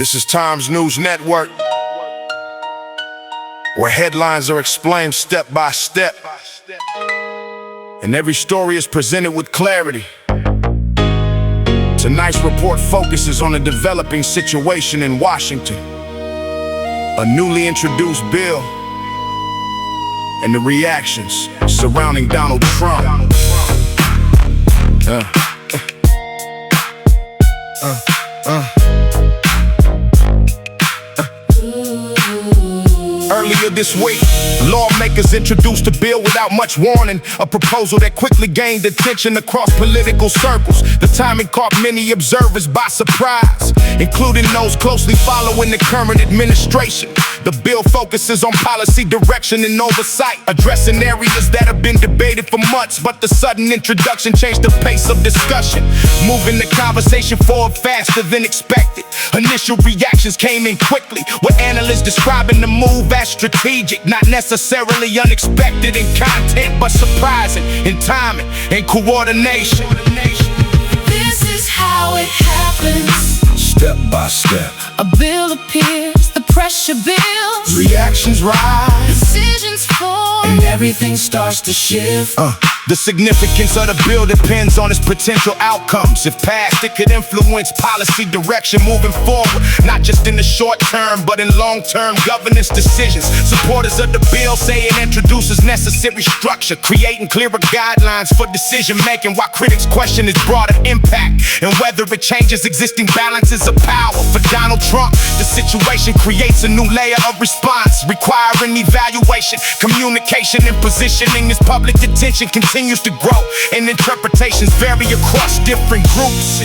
This is Times News Network, where headlines are explained step by step, and every story is presented with clarity. Tonight's report focuses on a developing situation in Washington, a newly introduced bill, and the reactions surrounding Donald Trump. Earlier this week, lawmakers introduced a bill without much warning, a proposal that quickly gained attention across political circles. The timing caught many observers by surprise, including those closely following the current administration. The bill focuses on policy direction and oversight, addressing areas that have been debated for months, but the sudden introduction changed the pace of discussion, moving the conversation forward faster than expected. Initial reactions came in quickly, with analysts describing the move as strategic, not necessarily unexpected in content, but surprising in timing and coordination. This is how it happens. Step by step, A bill appears, the pressure builds, reactions rise, decisions form, and everything starts to shift. The significance of the bill depends on its potential outcomes. If passed, it could influence policy direction moving forward, not just in the short term, but in long-term governance decisions. Supporters of the bill say it introduces necessary structure, creating clearer guidelines for decision-making, while critics question its broader impact and whether it changes existing balances of power. For Donald Trump, the situation creates a new layer of response, requiring evaluation, communication, and positioning. As public attention continues to grow and interpretations vary across different groups.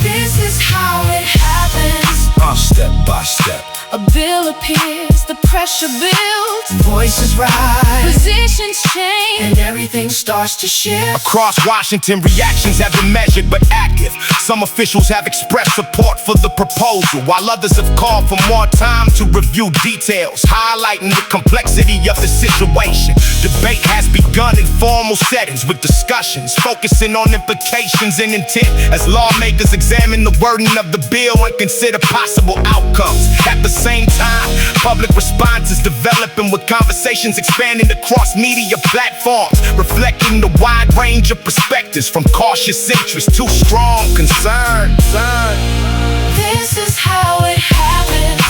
This is how it happens. Step by step, A bill appears, the pressure builds, voices rise, positions change, and everything starts to shift. Across Washington, reactions have been measured but active. Some officials have expressed support for the proposal, while others have called for more time to review details, highlighting the complexity of the situation. Debate has begun in formal settings, with discussions focusing on implications and intent, as lawmakers examine the wording of the bill and consider possible outcomes. At the same time, public response is developing, with conversations expanding across media platforms, reflecting the wide range of perspectives, from cautious interest to strong concern. This is how it happens.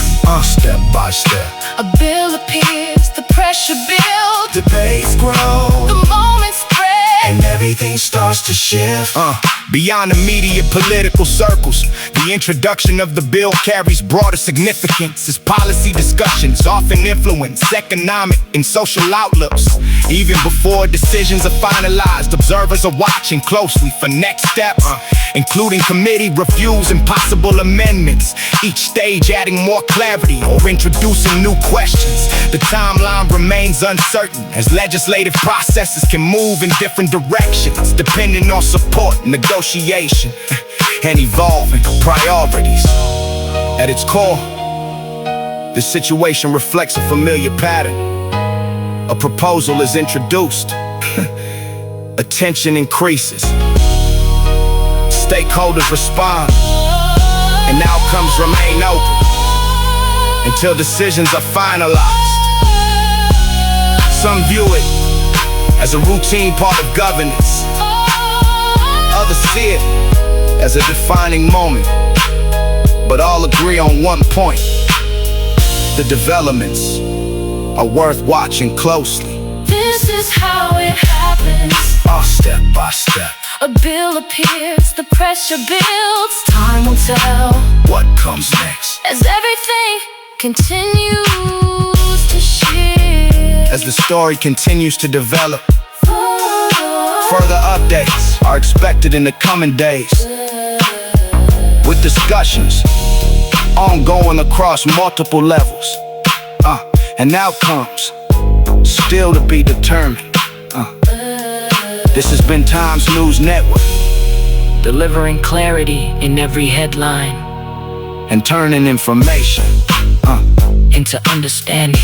Step by step, A bill appears, the pressure builds, debates grow, the moment spreads, and everything starts to shift. Beyond immediate political circles, the introduction of the bill carries broader significance, as policy discussions often influence economic and social outlooks. Even before decisions are finalized, observers are watching closely for next steps, including committee reviews and possible amendments, each stage adding more clarity or introducing new questions. The timeline remains uncertain, as legislative processes can move in different directions, depending on support, negotiation, and evolving priorities. At its core, the situation reflects a familiar pattern. A proposal is introduced, attention increases, stakeholders respond, and outcomes remain open until decisions are finalized. Some view it as a routine part of governance. Others see it as a defining moment, but all agree on one point: the developments are worth watching closely. This is how it happens. Step by step, A bill appears, the pressure builds, time will tell what comes next. as everything continues to shift. As the story continues to develop, further updates are expected in the coming days, with discussions ongoing across multiple levels, and outcomes still to be determined. This has been Times News Network, delivering clarity in every headline and turning information into understanding.